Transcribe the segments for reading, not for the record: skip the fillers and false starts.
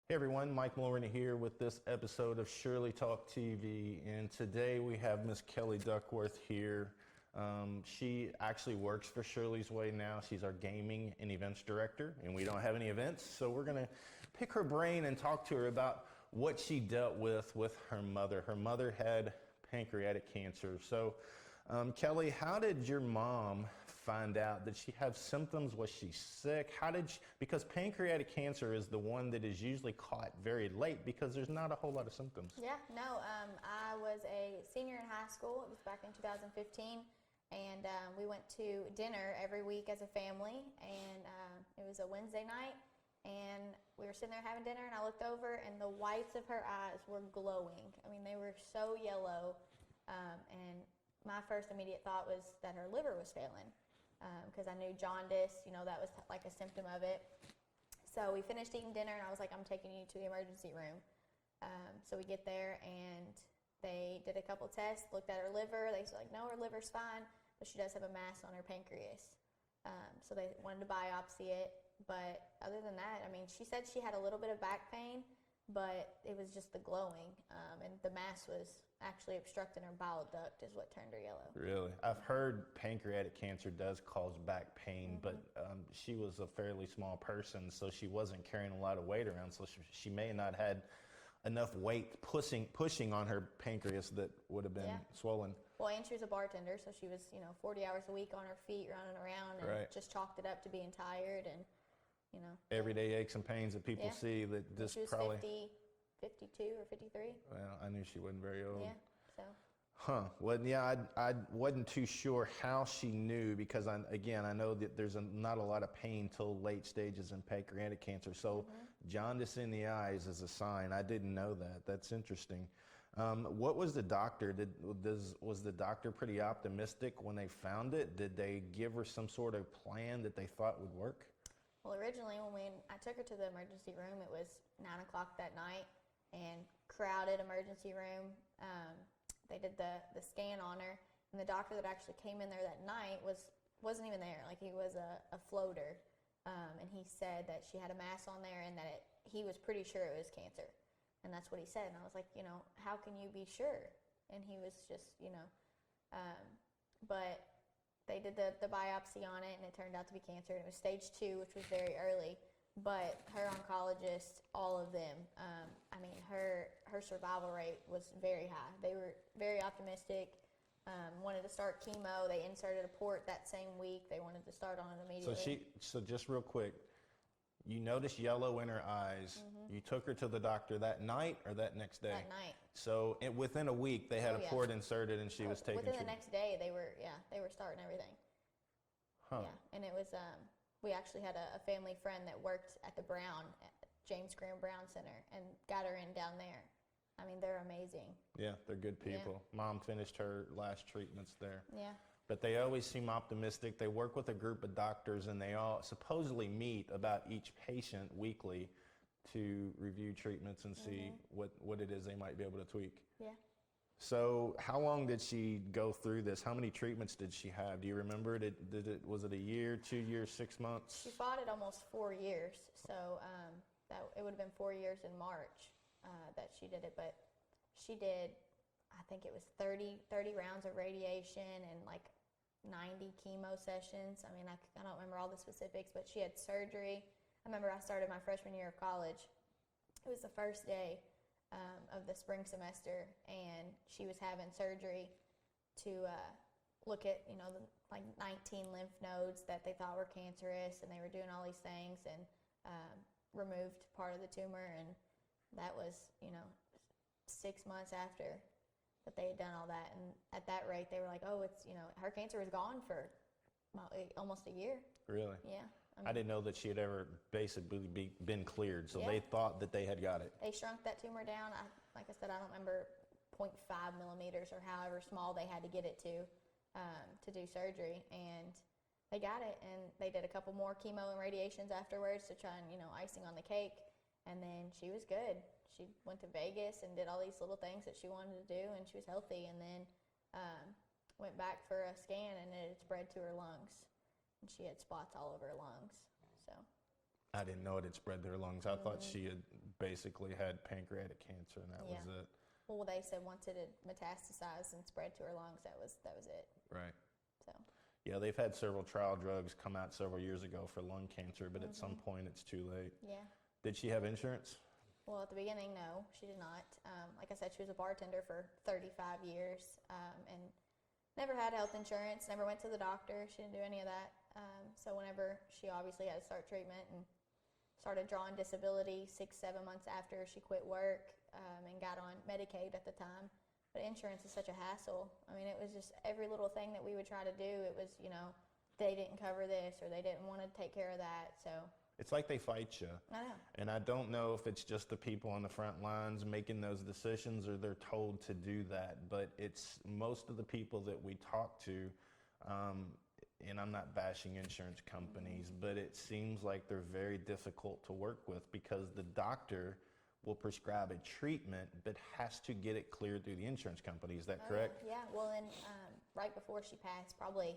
Hey everyone, Mike Mulrooney here with this episode of Shirley Talk TV, and today we have Miss Kelly Duckworth here. She actually works for Shirley's Way now. She's our gaming and events director, and we don't have any events, so we're going to pick her brain and talk to her about what she dealt with her mother. Her mother had pancreatic cancer. So, Kelly, how did your mom find out? Did she have symptoms? Was she sick? Because pancreatic cancer is the one that is usually caught very late because there's not a whole lot of symptoms. Yeah, no, I was a senior in high school. It was back in 2015, and we went to dinner every week as a family, and it was a Wednesday night, and we were sitting there having dinner, and I looked over, and the whites of her eyes were glowing. I mean, they were so yellow, and my first immediate thought was that her liver was failing. Because I knew jaundice, that was like a symptom of it. So we finished eating dinner, and I was like, I'm taking you to the emergency room. So we get there, and they did a couple tests, looked at her liver. They said, no, her liver's fine, but she does have a mass on her pancreas. So they wanted to biopsy it. But other than that, I mean, she said she had a little bit of back pain, but it was just the glowing, and the mass was actually obstructing her bile duct is what turned her yellow. Really? I've heard pancreatic cancer does cause back pain, but she was a fairly small person, so she wasn't carrying a lot of weight around, so she may not had enough weight pushing on her pancreas that would have been swollen. Well, and she was a bartender, so she was, 40 hours a week on her feet running around, and just chalked it up to being tired and, everyday aches and pains that people see that just she was probably 52 or 53. Well, I knew she wasn't very old. Yeah, so. Well, yeah, I wasn't too sure how she knew because, I know that there's not a lot of pain till late stages in pancreatic cancer. So jaundice in the eyes is a sign. I didn't know that. That's interesting. What was the doctor? Was the doctor pretty optimistic when they found it? Did they give her some sort of plan that they thought would work? Well, originally when I took her to the emergency room, it was 9 o'clock that night, and crowded emergency room. They did the scan on her, and the doctor that actually came in there that night wasn't even there. Like, he was a floater, and he said that she had a mass on there, and that he was pretty sure it was cancer, and that's what he said. And I was like, how can you be sure? And he was just, but they did the biopsy on it, and it turned out to be cancer, and it was stage 2, which was very early. But her oncologist, all of them, her survival rate was very high. They were very optimistic, wanted to start chemo. They inserted a port that same week. They wanted to start on it immediately. So just real quick, you noticed yellow in her eyes. You took her to the doctor that night or that next day? That night. So within a week, they had a port inserted, and she was taking within the next day, they were starting everything. Huh. Yeah, and it was, we actually had a family friend that worked at the James Graham Brown Center, and got her in down there. I mean, they're amazing. Yeah, they're good people. Yeah. Mom finished her last treatments there. Yeah. But they always seem optimistic. They work with a group of doctors, and they all supposedly meet about each patient weekly to review treatments and see what it is they might be able to tweak. Yeah. So how long did she go through this? How many treatments did she have? Do you remember? Was it a year, 2 years, 6 months? She fought it almost 4 years. So it would have been 4 years in March that she did it. But she did, I think it was 30 rounds of radiation and like 90 chemo sessions. I mean, I don't remember all the specifics, but she had surgery. I remember I started my freshman year of college. It was the first day of the spring semester, and she was having surgery to look at, like 19 lymph nodes that they thought were cancerous, and they were doing all these things, and removed part of the tumor, and that was, 6 months after that they had done all that. And at that rate, they were like, oh, it's, her cancer was gone for almost a year. Really? Yeah. I didn't know that she had ever basically been cleared, so they thought that they had got it. They shrunk that tumor down. Like I said, I don't remember 0.5 millimeters or however small they had to get it to do surgery, and they got it, and they did a couple more chemo and radiations afterwards to try and, icing on the cake, and then she was good. She went to Vegas and did all these little things that she wanted to do, and she was healthy, and then went back for a scan, and it had spread to her lungs. And she had spots all over her lungs. So I didn't know it had spread to her lungs. I thought she had basically had pancreatic cancer, and that was it. Well, they said once it had metastasized and spread to her lungs, that was it. Right. So. Yeah, they've had several trial drugs come out several years ago for lung cancer, but at some point it's too late. Yeah. Did she have insurance? Well, at the beginning, no, she did not. Like I said, she was a bartender for 35 years and never had health insurance, never went to the doctor. She didn't do any of that. So whenever she obviously had to start treatment and started drawing disability 6-7 months after she quit work and got on Medicaid at the time. But insurance is such a hassle. I mean, it was just every little thing that we would try to do. It was, they didn't cover this or they didn't want to take care of that. So it's like they fight you. I know. And I don't know if it's just the people on the front lines making those decisions or they're told to do that. But it's most of the people that we talk to, and I'm not bashing insurance companies, but it seems like they're very difficult to work with because the doctor will prescribe a treatment but has to get it cleared through the insurance company. Is that correct? Yeah. Well, then right before she passed, probably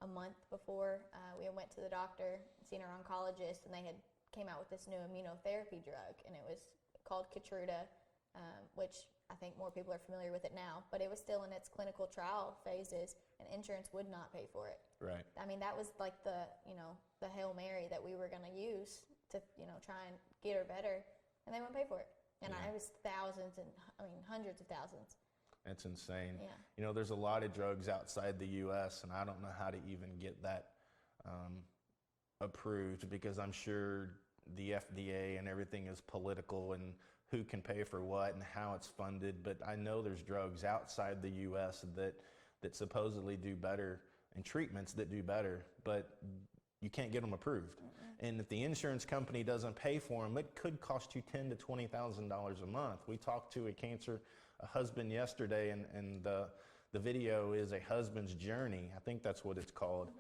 a month before, we went to the doctor, seen her oncologist, and they had came out with this new immunotherapy drug, and it was called Keytruda, which I think more people are familiar with it now, but it was still in its clinical trial phases, and insurance would not pay for it. Right. I mean, that was like the Hail Mary that we were going to use to, try and get her better. And they wouldn't pay for it. And it was thousands and, hundreds of thousands. That's insane. Yeah. There's a lot of drugs outside the U.S., and I don't know how to even get that approved because I'm sure the FDA and everything is political and who can pay for what and how it's funded. But I know there's drugs outside the U.S. that supposedly do better and treatments that do better, but you can't get them approved. And if the insurance company doesn't pay for them, it could cost you $10,000 to $20,000 a month. We talked to a husband yesterday, and the video is A Husband's Journey. I think that's what it's called.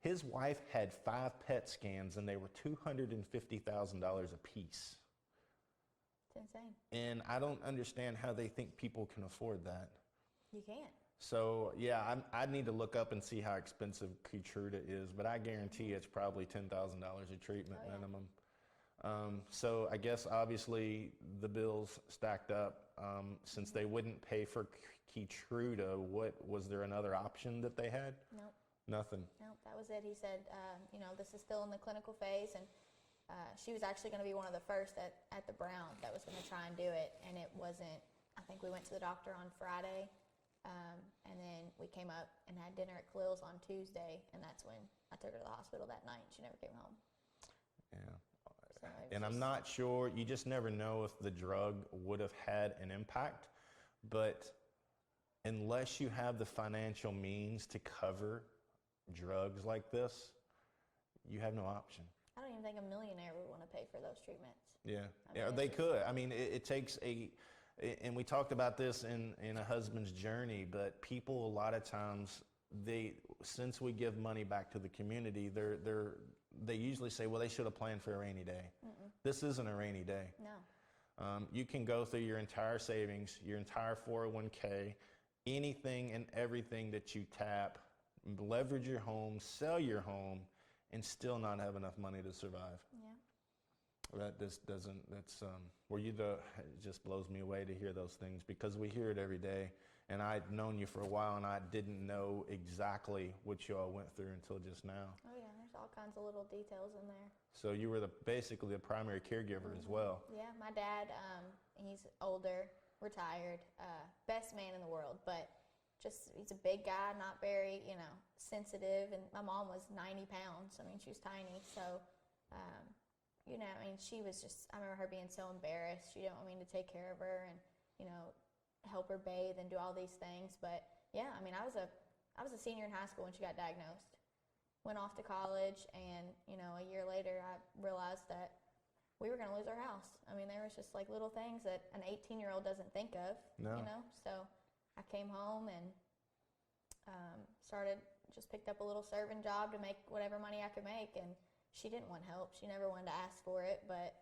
His wife had 5 PET scans, and they were $250,000 a piece. It's insane. And I don't understand how they think people can afford that. You can't. So, yeah, I need to look up and see how expensive Keytruda is, but I guarantee it's probably $10,000 a treatment minimum. So I guess obviously the bills stacked up. Since they wouldn't pay for Keytruda, was there another option that they had? Nope. Nothing. Nope, that was it. He said, this is still in the clinical phase, and she was actually going to be one of the first at the Brown that was going to try and do it, and it wasn't. I think we went to the doctor on Friday. And then we came up and had dinner at Khalil's on Tuesday, and that's when I took her to the hospital that night. She never came home. Yeah. So and I'm not sure, you just never know if the drug would have had an impact, but unless you have the financial means to cover drugs like this, you have no option. I don't even think a millionaire would want to pay for those treatments. Yeah, they could. I mean, it takes and we talked about this in A Husband's Journey, but people a lot of times, since we give money back to the community, they usually say, well, they should have planned for a rainy day. This isn't a rainy day. No. You can go through your entire savings, your entire 401k, anything and everything that you tap, leverage your home, sell your home, and still not have enough money to survive. Yeah. That just doesn't, it just blows me away to hear those things because we hear it every day. And I'd known you for a while and I didn't know exactly what you all went through until just now. Oh yeah, there's all kinds of little details in there. So you were basically the primary caregiver as well. Yeah, my dad, he's older, retired, best man in the world, but he's a big guy, not very, sensitive. And my mom was 90 pounds. I mean, she was tiny. So, she was I remember her being so embarrassed. She didn't want me to take care of her and, help her bathe and do all these things. But yeah, I was a senior in high school when she got diagnosed. Went off to college, and, a year later I realized that we were going to lose our house. There was just like little things that an 18-year-old doesn't think of, So I came home and picked up a little serving job to make whatever money I could make, and she didn't want help. She never wanted to ask for it, but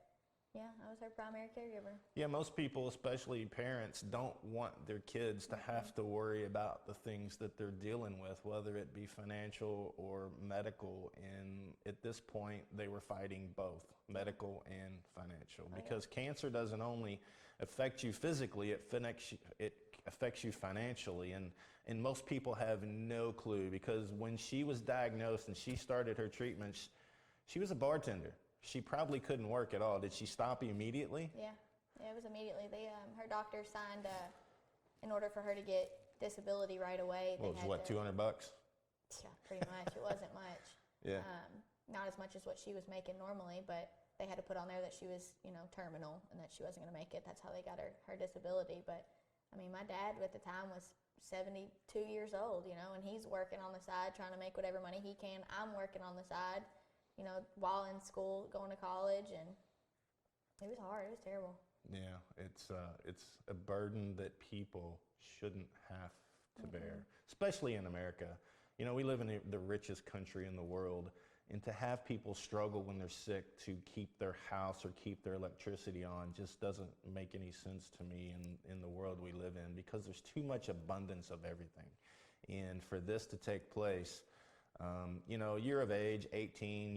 Yeah, I was her primary caregiver. Yeah, most people, especially parents, don't want their kids to have to worry about the things that they're dealing with, whether it be financial or medical. And at this point, they were fighting both medical and financial, because cancer doesn't only affect you physically, it affects you financially. And most people have no clue, because when she was diagnosed and she started her treatments, she was a bartender. She probably couldn't work at all. Did she stop immediately? Yeah, it was immediately. Her doctor signed, in order for her to get disability right away. What was what, $200? Yeah, pretty much. It wasn't much. Yeah. Not as much as what she was making normally, but they had to put on there that she was, terminal and that she wasn't going to make it. That's how they got her disability. But, I mean, my dad at the time was 72 years old, and he's working on the side trying to make whatever money he can. I'm working on the side, while in school, going to college, and it was hard. It was terrible. Yeah, it's a burden that people shouldn't have to bear, especially in America. We live in the richest country in the world, and to have people struggle when they're sick to keep their house or keep their electricity on just doesn't make any sense to me in the world we live in, because there's too much abundance of everything. And for this to take place, you're of age, 18,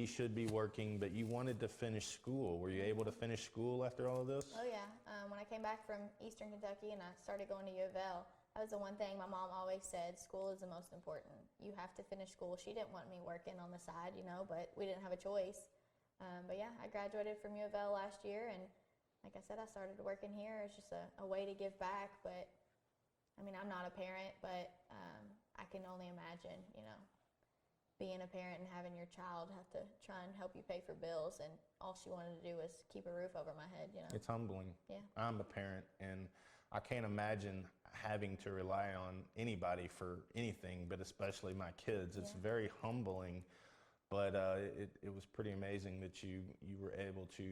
should be working, but you wanted to finish school. Were you able to finish school after all of this? Oh yeah. When I came back from Eastern Kentucky and I started going to U of L, that was the one thing my mom always said: school is the most important. You have to finish school. She didn't want me working on the side, but we didn't have a choice. But yeah, I graduated from U of L last year, and like I said, I started working here. It's just a way to give back. But I mean, I'm not a parent, but I can only imagine, being a parent and having your child have to try and help you pay for bills, and all she wanted to do was keep a roof over my head, It's humbling. Yeah. I'm a parent, and I can't imagine having to rely on anybody for anything, but especially my kids. It's very humbling, but it was pretty amazing that you were able to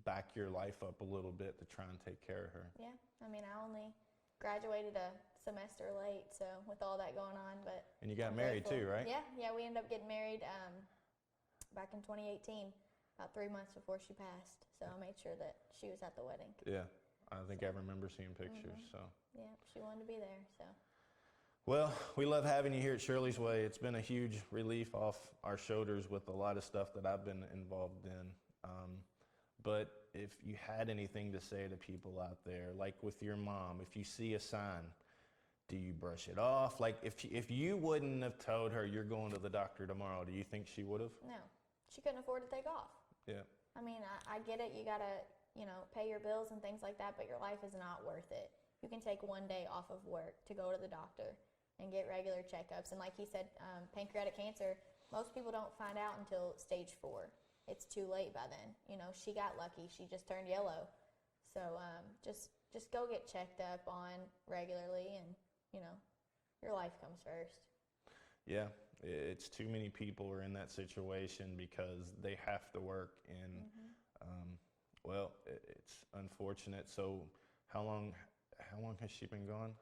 back your life up a little bit to try and take care of her. Yeah, I mean, I only graduated a semester late, so with all that going on, but and you got married too, right? Yeah, we ended up getting married back in 2018, about 3 months before she passed. So I made sure that she was at the wedding. Yeah, I think I remember seeing pictures. So yeah, she wanted to be there. So well, we love having you here at Shirley's Way. It's been a huge relief off our shoulders with a lot of stuff that I've been involved in. But if you had anything to say to people out there, like with your mom, if you see a sign, do you brush it off? Like if you wouldn't have told her you're going to the doctor tomorrow, do you think she would have? no, she couldn't afford to take off. Yeah. I mean, I get it. You gotta, pay your bills and things like that, but your life is not worth it. You can take one day off of work to go to the doctor and get regular checkups. And like he said, pancreatic cancer, most people don't find out until stage 4. It's too late by then. She got lucky. She just turned yellow. So just go get checked up on regularly, and your life comes first. Yeah, it's too many people are in that situation because they have to work, and well, it's unfortunate. So how long has she been gone?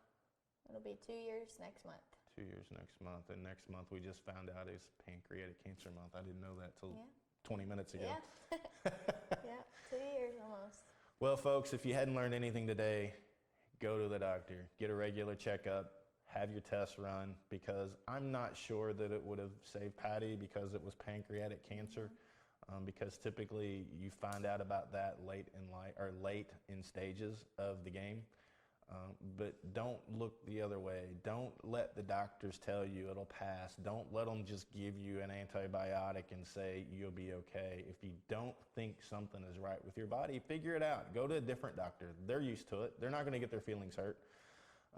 It'll be 2 years next month. 2 years next month, and next month we just found out it's Pancreatic Cancer Month. I didn't know that till 20 minutes ago. Yeah. Yeah, 2 years almost. Well, folks, if you hadn't learned anything today, go to the doctor, get a regular checkup, have your tests run, because I'm not sure that it would have saved Patty because it was pancreatic cancer, because typically you find out about that late in stages of the game. But don't look the other way. Don't let the doctors tell you it'll pass. Don't let them just give you an antibiotic and say you'll be okay. If you don't think something is right with your body, figure it out. Go to a different doctor. They're used to it. They're not going to get their feelings hurt.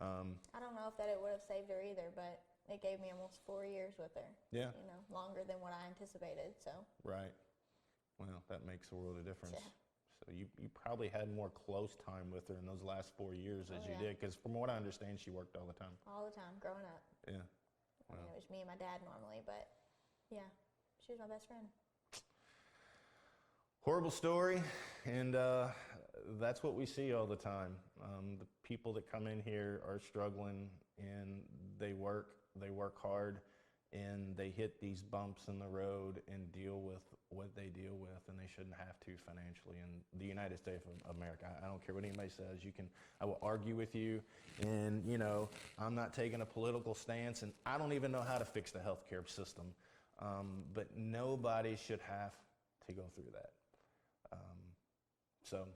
I don't know if that it would have saved her either, but it gave me almost 4 years with her. Yeah. Longer than what I anticipated. So. Right. Well, that makes a world of difference. Yeah. So you probably had more close time with her in those last 4 years as you did, because from what I understand, she worked all the time. All the time, growing up. Yeah. I mean, it was me and my dad normally, but yeah, she was my best friend. Horrible story, and that's what we see all the time. The people that come in here are struggling, and they work hard, and they hit these bumps in the road and deal with what they deal with, and they shouldn't have to financially in the United States of America. I don't care what anybody says. I will argue with you, and I'm not taking a political stance, and I don't even know how to fix the healthcare system. But nobody should have to go through that. So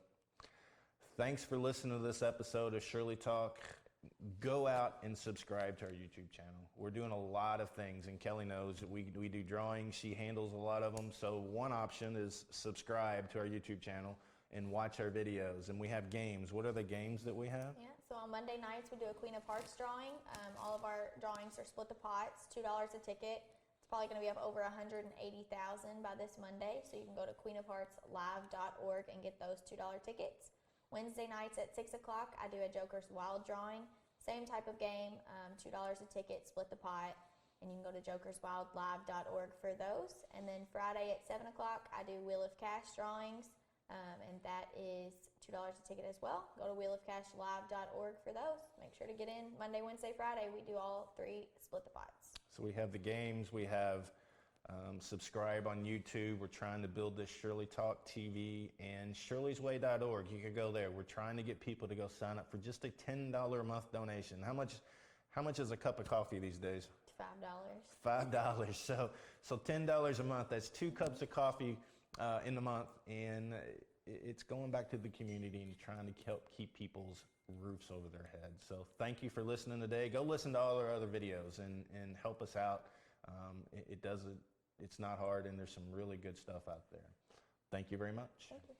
thanks for listening to this episode of Shirley Talk. Go out and subscribe to our YouTube channel. We're doing a lot of things, and Kelly knows that we do drawings. She handles a lot of them. So one option is subscribe to our YouTube channel and watch our videos. And we have games. What are the games that we have? Yeah, so on Monday nights we do a Queen of Hearts drawing. All of our drawings are split the pots, $2 a ticket. It's probably going to be up over 180,000 by this Monday. So you can go to queenofheartslive.org and get those $2 tickets. Wednesday nights at 6 o'clock, I do a Joker's Wild drawing. Same type of game, $2 a ticket, split the pot, and you can go to jokerswildlive.org for those. And then Friday at 7 o'clock, I do Wheel of Cash drawings, and that is $2 a ticket as well. Go to wheelofcashlive.org for those. Make sure to get in Monday, Wednesday, Friday. We do all three split the pots. So we have the games, we have subscribe on YouTube. We're trying to build this Shirley Talk TV, and shirleysway.org. You can go there. We're trying to get people to go sign up for just a $10 a month donation. How much is a cup of coffee these days? $5. $5. So $10 a month. That's 2 cups of coffee in the month, and it's going back to the community and trying to help keep people's roofs over their heads. So thank you for listening today. Go listen to all our other videos and help us out. It's not hard, and there's some really good stuff out there. Thank you very much. Thank you.